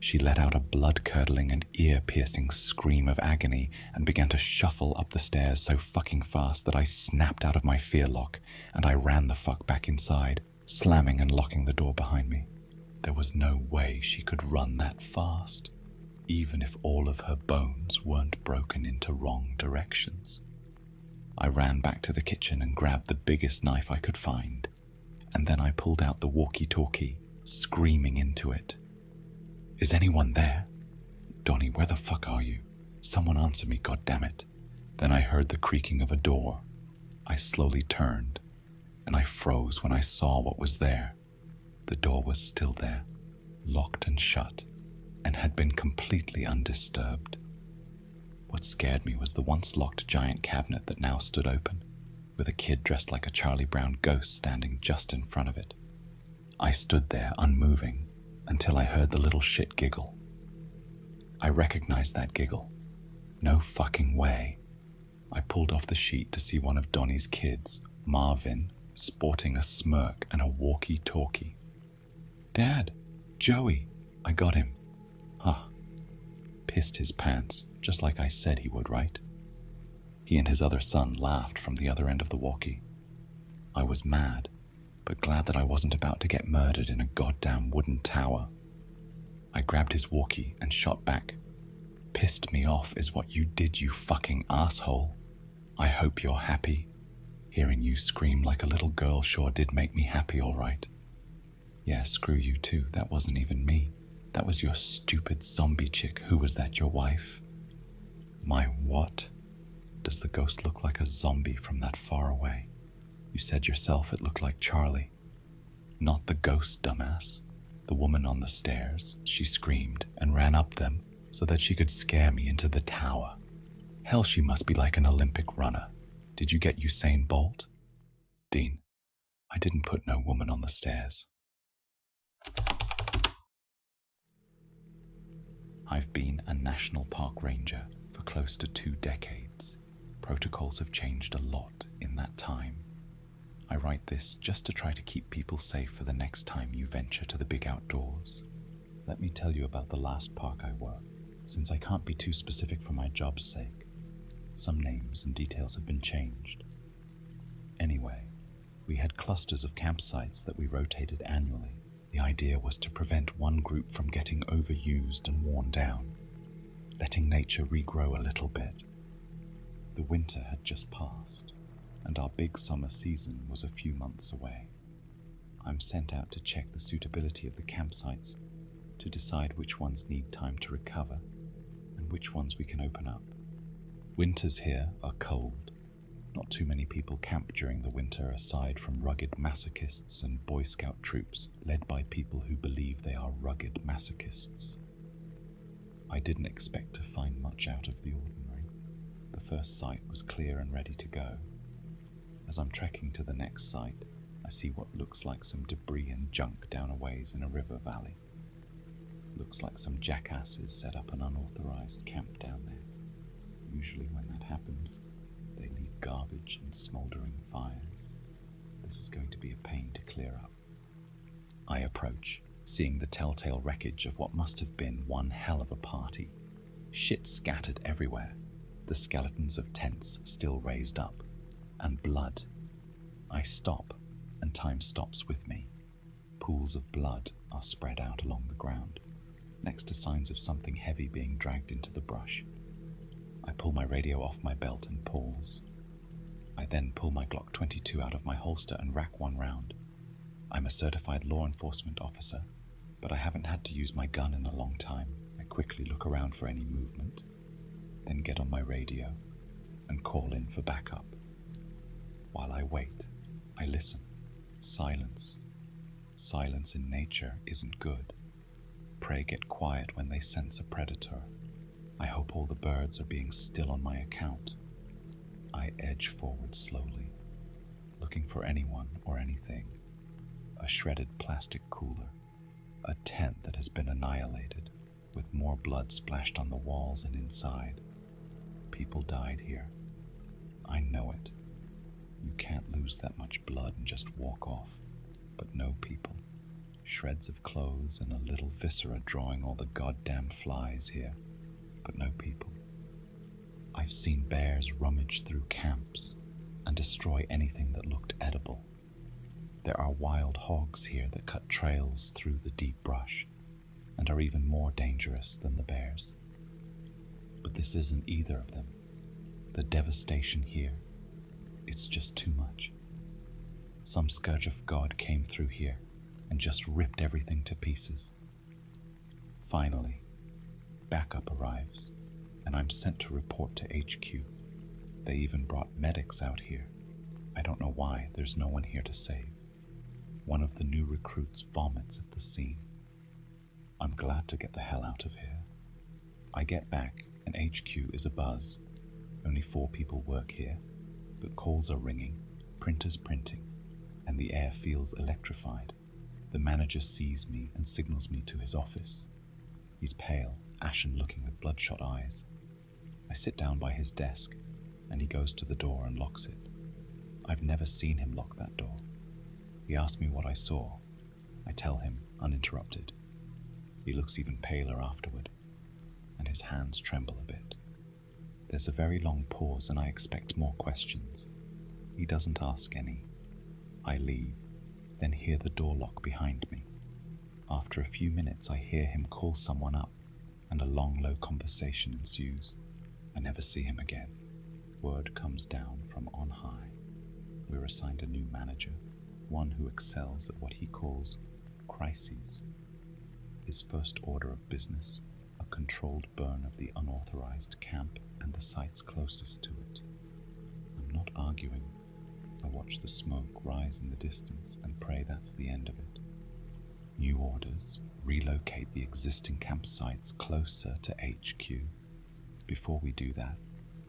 She let out a blood-curdling and ear-piercing scream of agony and began to shuffle up the stairs so fucking fast that I snapped out of my fear lock and I ran the fuck back inside, slamming and locking the door behind me. There was no way she could run that fast, even if all of her bones weren't broken into wrong directions. I ran back to the kitchen and grabbed the biggest knife I could find, and then I pulled out the walkie-talkie, screaming into it. "Is anyone there? Donnie, where the fuck are you? Someone answer me, goddammit." Then I heard the creaking of a door. I slowly turned, and I froze when I saw what was there. The door was still there, locked and shut, and had been completely undisturbed. What scared me was the once locked giant cabinet that now stood open, with a kid dressed like a Charlie Brown ghost standing just in front of it. I stood there unmoving until I heard the little shit giggle. I recognized that giggle. No fucking way. I pulled off the sheet to see one of Donnie's kids, Marvin, sporting a smirk and a walkie-talkie. "Dad, Joey, I got him." Huh. Pissed his pants, just like I said he would, right? He and his other son laughed from the other end of the walkie. I was mad, but glad that I wasn't about to get murdered in a goddamn wooden tower. I grabbed his walkie and shot back. "Pissed me off is what you did, you fucking asshole. I hope you're happy. Hearing you scream like a little girl sure did make me happy, all right. Yeah, screw you too, that wasn't even me. That was your stupid zombie chick. Who was that, your wife?" "My what? Does the ghost look like a zombie from that far away? You said yourself it looked like Charlie." "Not the ghost, dumbass. The woman on the stairs." She screamed and ran up them so that she could scare me into the tower. Hell, she must be like an Olympic runner. Did you get Usain Bolt? Dean, I didn't put no woman on the stairs. I've been a national park ranger for close to 2 decades. Protocols have changed a lot in that time. I write this just to try to keep people safe for the next time you venture to the big outdoors. Let me tell you about the last park I worked, since I can't be too specific for my job's sake. Some names and details have been changed. Anyway, we had clusters of campsites that we rotated annually. The idea was to prevent one group from getting overused and worn down, letting nature regrow a little bit. The winter had just passed, and our big summer season was a few months away. I'm sent out to check the suitability of the campsites, to decide which ones need time to recover and which ones we can open up. Winters here are cold. Not too many people camp during the winter aside from rugged masochists and Boy Scout troops led by people who believe they are rugged masochists. I didn't expect to find much out of the ordinary. The first site was clear and ready to go. As I'm trekking to the next site, I see what looks like some debris and junk down a ways in a river valley. Looks like some jackasses set up an unauthorized camp down there. Usually when that happens, they leave garbage and smoldering fires. This is going to be a pain to clear up. I approach, seeing the telltale wreckage of what must have been one hell of a party. Shit scattered everywhere, the skeletons of tents still raised up, and blood. I stop, and time stops with me. Pools of blood are spread out along the ground, next to signs of something heavy being dragged into the brush. I pull my radio off my belt and pause. I then pull my Glock 22 out of my holster and rack one round. I'm a certified law enforcement officer, but I haven't had to use my gun in a long time. I quickly look around for any movement, then get on my radio and call in for backup. While I wait, I listen. Silence. Silence in nature isn't good. Prey get quiet when they sense a predator. I hope all the birds are being still on my account. I edge forward slowly, looking for anyone or anything. A shredded plastic cooler, a tent that has been annihilated, with more blood splashed on the walls and inside. People died here. I know it. You can't lose that much blood and just walk off, but no people. Shreds of clothes and a little viscera drawing all the goddamn flies here, but no people. I've seen bears rummage through camps and destroy anything that looked edible. There are wild hogs here that cut trails through the deep brush and are even more dangerous than the bears. But this isn't either of them. The devastation here, it's just too much. Some scourge of God came through here and just ripped everything to pieces. Finally, backup arrives, and I'm sent to report to HQ. They even brought medics out here. I don't know why, there's no one here to save. One of the new recruits vomits at the scene. I'm glad to get the hell out of here. I get back, and HQ is abuzz. Only 4 people work here, but calls are ringing, printers printing, and the air feels electrified. The manager sees me and signals me to his office. He's pale, ashen-looking with bloodshot eyes. I sit down by his desk, and he goes to the door and locks it. I've never seen him lock that door. He asks me what I saw. I tell him, uninterrupted. He looks even paler afterward, and his hands tremble a bit. There's a very long pause, and I expect more questions. He doesn't ask any. I leave, then hear the door lock behind me. After a few minutes, I hear him call someone up, and a long, low conversation ensues. I never see him again. Word comes down from on high. We're assigned a new manager, one who excels at what he calls crises. His first order of business, a controlled burn of the unauthorized camp and the sites closest to it. I'm not arguing. I watch the smoke rise in the distance and pray that's the end of it. New orders: relocate the existing campsites closer to HQ. Before we do that,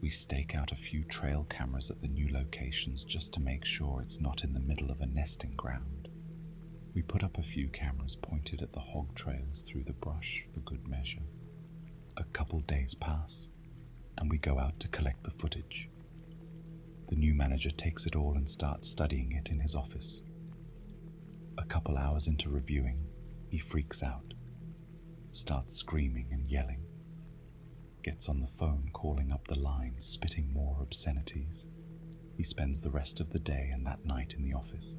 we stake out a few trail cameras at the new locations just to make sure it's not in the middle of a nesting ground. We put up a few cameras pointed at the hog trails through the brush for good measure. A couple days pass, and we go out to collect the footage. The new manager takes it all and starts studying it in his office. A couple hours into reviewing, he freaks out, starts screaming and yelling, gets on the phone calling up the line, spitting more obscenities. He spends the rest of the day and that night in the office,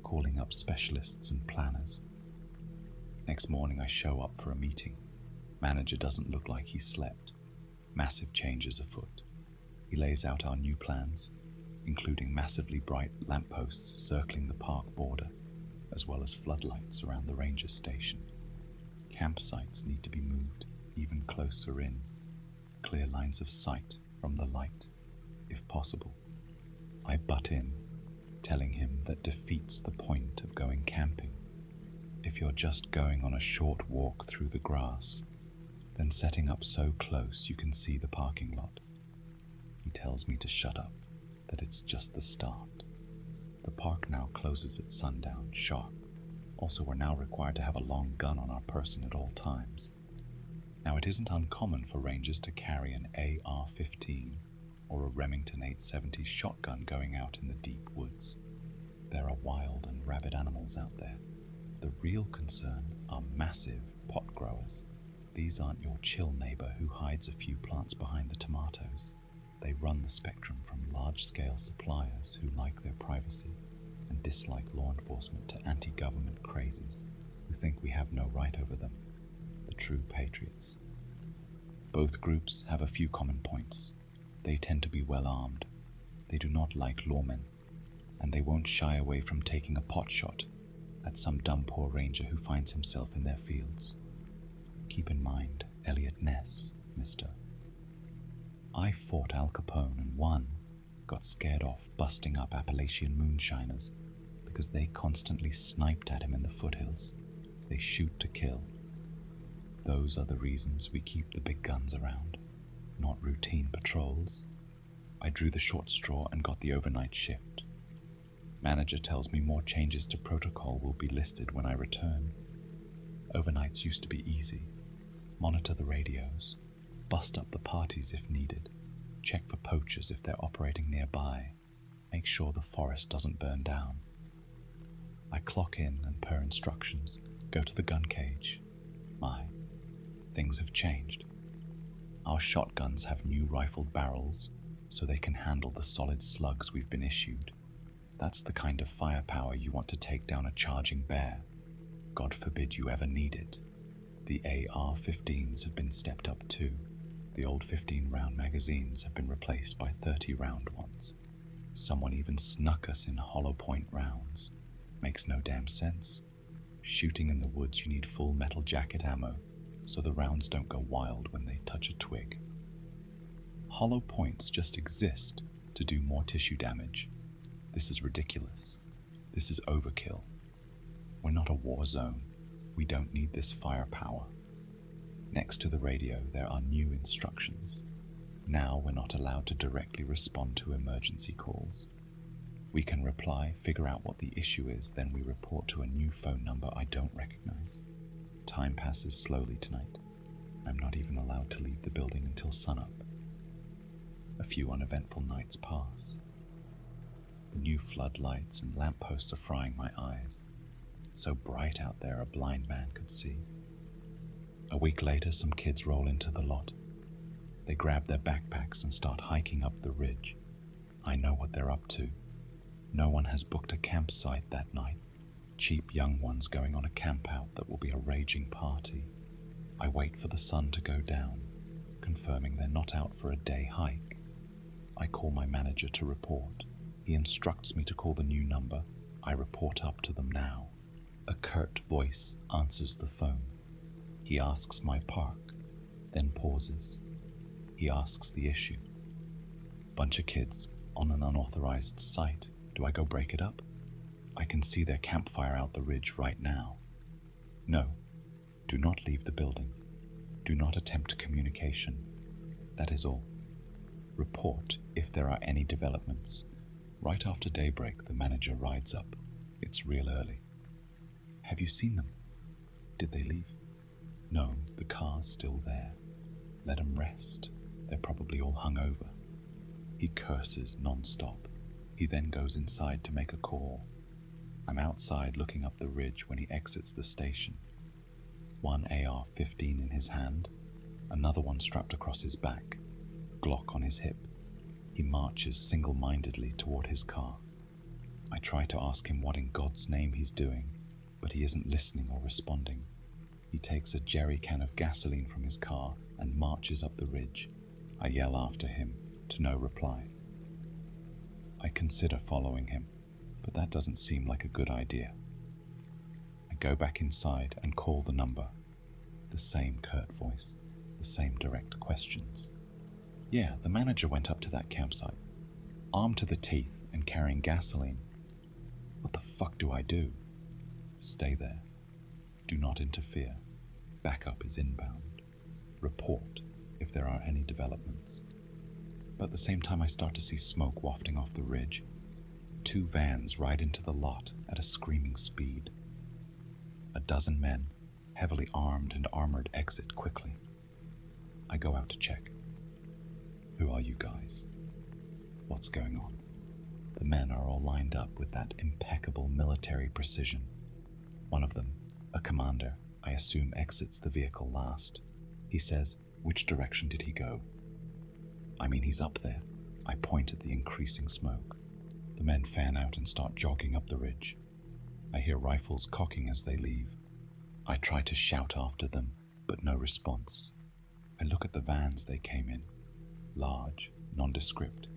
calling up specialists and planners. Next morning I show up for a meeting. Manager doesn't look like he slept. Massive changes afoot. He lays out our new plans, including massively bright lampposts circling the park border, as well as floodlights around the ranger station. Campsites need to be moved even closer in, clear lines of sight from the light, if possible. I butt in, telling him that defeats the point of going camping. If you're just going on a short walk through the grass, then setting up so close you can see the parking lot. He tells me to shut up, that it's just the start. The park now closes at sundown, sharp. Also, we're now required to have a long gun on our person at all times. Now, it isn't uncommon for rangers to carry an AR-15 or a Remington 870 shotgun going out in the deep woods. There are wild and rabid animals out there. The real concern are massive pot growers. These aren't your chill neighbor who hides a few plants behind the tomatoes. They run the spectrum from large-scale suppliers who like their privacy and dislike law enforcement to anti-government crazies who think we have no right over them, the true patriots. Both groups have a few common points. They tend to be well armed. They do not like lawmen, and they won't shy away from taking a pot shot at some dumb poor ranger who finds himself in their fields. Keep in mind Elliot Ness, mister. I fought Al Capone and won, got scared off busting up Appalachian moonshiners because they constantly sniped at him in the foothills. They shoot to kill. Those are the reasons we keep the big guns around, not routine patrols. I drew the short straw and got the overnight shift. Manager tells me more changes to protocol will be listed when I return. Overnights used to be easy. Monitor the radios, bust up the parties if needed, check for poachers if they're operating nearby, make sure the forest doesn't burn down. I clock in and per instructions, Go to the gun cage. Things have changed. Our shotguns have new rifled barrels, so they can handle the solid slugs we've been issued. That's the kind of firepower you want to take down a charging bear. God forbid you ever need it. The AR-15s have been stepped up too. The old 15-round magazines have been replaced by 30-round ones. Someone even snuck us in hollow point rounds. Makes no damn sense. Shooting in the woods, you need full metal jacket ammo, so the rounds don't go wild when they touch a twig. Hollow points just exist to do more tissue damage. This is ridiculous. This is overkill. We're not a war zone. We don't need this firepower. Next to the radio, there are new instructions. Now we're not allowed to directly respond to emergency calls. We can reply, figure out what the issue is, then we report to a new phone number I don't recognize. Time passes slowly tonight. I'm not even allowed to leave the building until sunup. A few uneventful nights pass. The new floodlights and lampposts are frying my eyes. It's so bright out there a blind man could see. A week later, some kids roll into the lot. They grab their backpacks and start hiking up the ridge. I know what they're up to. No one has booked a campsite that night. Cheap young ones going on a campout that will be a raging party. I wait for the sun to go down, confirming they're not out for a day hike. I call my manager to report. He instructs me to call the new number. I report up to them now. A curt voice answers the phone. He asks my park, then pauses. He asks the issue. Bunch of kids on an unauthorized site. Do I go break it up? I can see their campfire out the ridge right now. No, do not leave the building. Do not attempt communication. That is all. Report if there are any developments. Right after daybreak, the manager rides up. It's real early. Have you seen them? Did they leave? No, the car's still there. Let them rest. They're probably all hungover. He curses non-stop. He then goes inside to make a call. I'm outside looking up the ridge when he exits the station. One AR-15 in his hand, another one strapped across his back, Glock on his hip. He marches single-mindedly toward his car. I try to ask him what in God's name he's doing, but he isn't listening or responding. He takes a jerry can of gasoline from his car and marches up the ridge. I yell after him, to no reply. I consider following him, but that doesn't seem like a good idea. I go back inside and call the number. The same curt voice, the same direct questions. Yeah, the manager went up to that campsite, armed to the teeth and carrying gasoline. What the fuck do I do? Stay there. Do not interfere. Backup is inbound. Report if there are any developments. But at the same time I start to see smoke wafting off the ridge. 2 vans ride into the lot at a screaming speed. A dozen men, heavily armed and armored, exit quickly. I go out to check. Who are you guys? What's going on? The men are all lined up with that impeccable military precision. One of them, a commander, I assume exits the vehicle last. He says, "Which direction did he go?" I mean, he's up there. I point at the increasing smoke. The men fan out and start jogging up the ridge. I hear rifles cocking as they leave. I try to shout after them, but no response. I look at the vans they came in. Large, nondescript.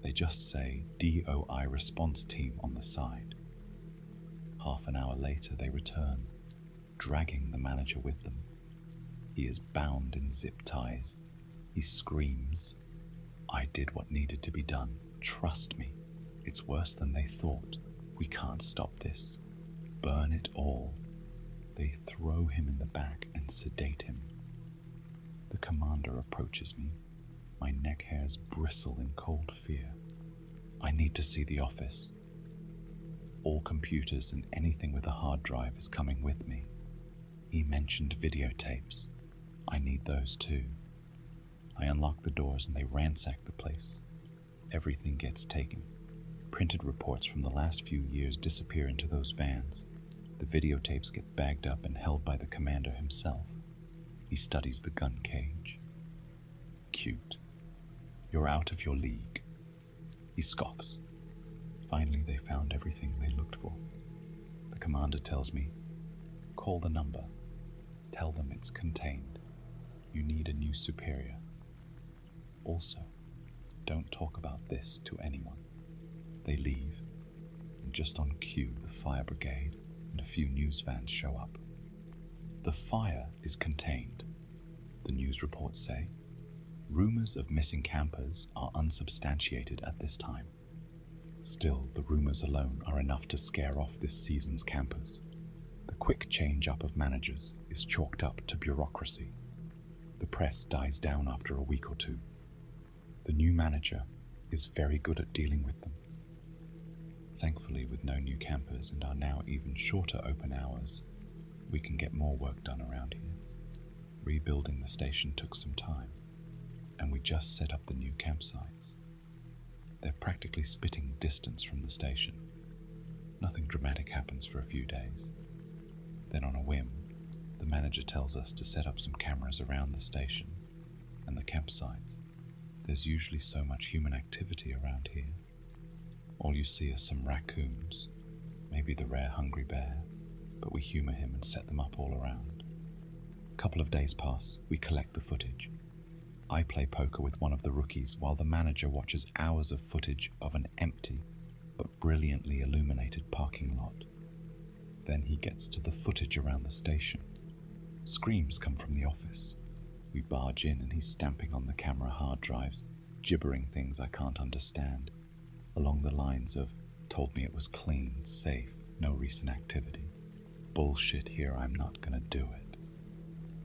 They just say DOI response team on the side. Half an hour later they return, dragging the manager with them. He is bound in zip ties. He screams, "I did what needed to be done. Trust me. It's worse than they thought. We can't stop this. Burn it all." They throw him in the back and sedate him. The commander approaches me. My neck hairs bristle in cold fear. I need to see the office. All computers and anything with a hard drive is coming with me. He mentioned videotapes. I need those too. I unlock the doors and they ransack the place. Everything gets taken. Printed reports from the last few years disappear into those vans. The videotapes get bagged up and held by the commander himself. He studies the gun cage. Cute. You're out of your league. He scoffs. Finally, they found everything they looked for. The commander tells me, call the number. Tell them it's contained. You need a new superior. Also, don't talk about this to anyone. They leave, and just on cue, the fire brigade and a few news vans show up. The fire is contained, the news reports say. Rumors of missing campers are unsubstantiated at this time. Still, the rumors alone are enough to scare off this season's campers. The quick change-up of managers is chalked up to bureaucracy. The press dies down after a week or two. The new manager is very good at dealing with them. Thankfully, with no new campers and our now even shorter open hours, we can get more work done around here. Rebuilding the station took some time, and we just set up the new campsites. They're practically spitting distance from the station. Nothing dramatic happens for a few days. Then on a whim, the manager tells us to set up some cameras around the station and the campsites. There's usually so much human activity around here. All you see are some raccoons, maybe the rare hungry bear, but we humor him and set them up all around. A couple of days pass, we collect the footage. I play poker with one of the rookies while the manager watches hours of footage of an empty but brilliantly illuminated parking lot. Then he gets to the footage around the station. Screams come from the office. We barge in and he's stamping on the camera hard drives, gibbering things I can't understand, along the lines of, told me it was clean, safe, no recent activity. Bullshit here, I'm not gonna do it.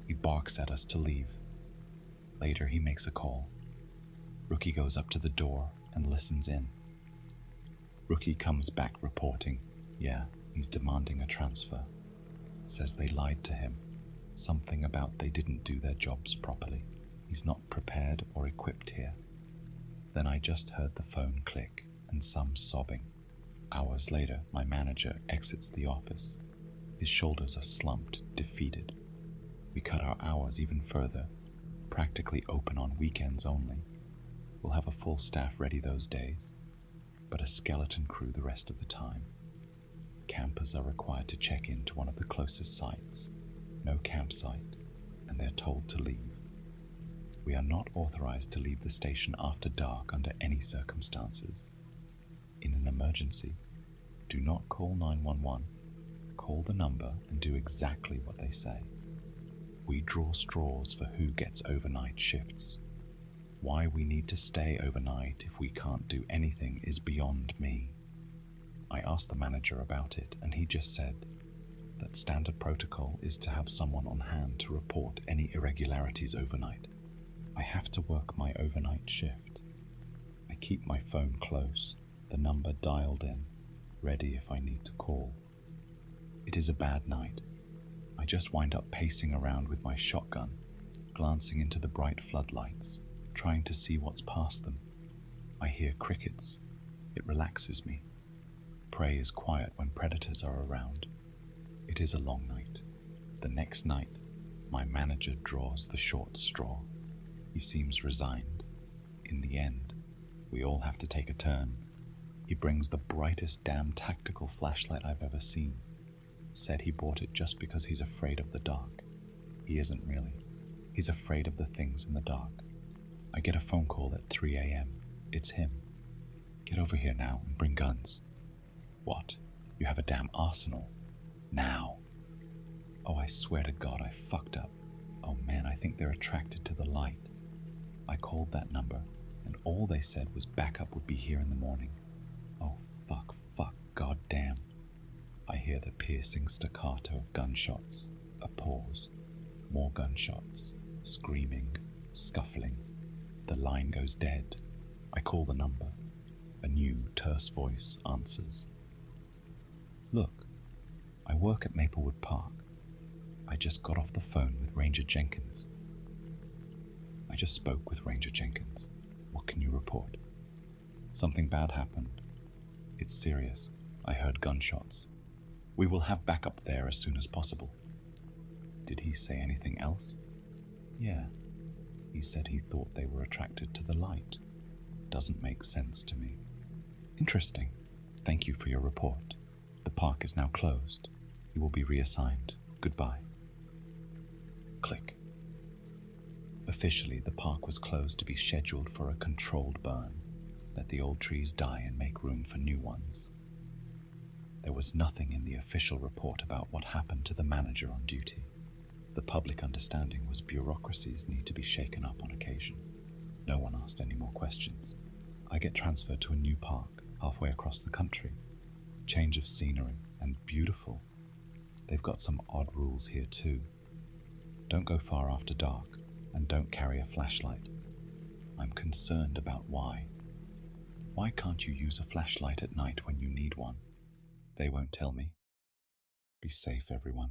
He barks at us to leave. Later he makes a call. Rookie goes up to the door and listens in. Rookie comes back reporting, yeah, he's demanding a transfer. Says they lied to him. Something about they didn't do their jobs properly. He's not prepared or equipped here. Then I just heard the phone click and some sobbing. Hours later, my manager exits the office. His shoulders are slumped, defeated. We cut our hours even further, practically open on weekends only. We'll have a full staff ready those days, but a skeleton crew the rest of the time. Campers are required to check in to one of the closest sites. No campsite, and they're told to leave. We are not authorized to leave the station after dark under any circumstances. In an emergency, do not call 911. Call the number and do exactly what they say. We draw straws for who gets overnight shifts. Why we need to stay overnight if we can't do anything is beyond me. I asked the manager about it, and he just said that standard protocol is to have someone on hand to report any irregularities overnight. I have to work my overnight shift. I keep my phone close, the number dialed in, ready if I need to call. It is a bad night. I just wind up pacing around with my shotgun, glancing into the bright floodlights, trying to see what's past them. I hear crickets. It relaxes me. Prey is quiet when predators are around. It is a long night. The next night, my manager draws the short straw. He seems resigned. In the end, we all have to take a turn. He brings the brightest damn tactical flashlight I've ever seen. Said he bought it just because he's afraid of the dark. He isn't really. He's afraid of the things in the dark. I get a phone call at 3 a.m. It's him. Get over here now and bring guns. What? You have a damn arsenal. Now. Oh, I swear to God, I fucked up. Oh man, I think they're attracted to the light. I called that number, and all they said was backup would be here in the morning. Oh, fuck, god damn. I hear the piercing staccato of gunshots, a pause, more gunshots, screaming, scuffling. The line goes dead. I call the number. A new, terse voice answers. Look, I work at Maplewood Park. I just got off the phone with Ranger Jenkins. I just spoke with Ranger Jenkins. What can you report? Something bad happened. It's serious. I heard gunshots. We will have backup there as soon as possible. Did he say anything else? Yeah, he said he thought they were attracted to the light. Doesn't make sense to me. Interesting. Thank you for your report. The park is now closed. You will be reassigned. Goodbye. Click. Officially, the park was closed to be scheduled for a controlled burn. Let the old trees die and make room for new ones. There was nothing in the official report about what happened to the manager on duty. The public understanding was bureaucracies need to be shaken up on occasion. No one asked any more questions. I get transferred to a new park halfway across the country. Change of scenery and beautiful. They've got some odd rules here too. Don't go far after dark and don't carry a flashlight. I'm concerned about why. Why can't you use a flashlight at night when you need one? They won't tell me. Be safe, everyone.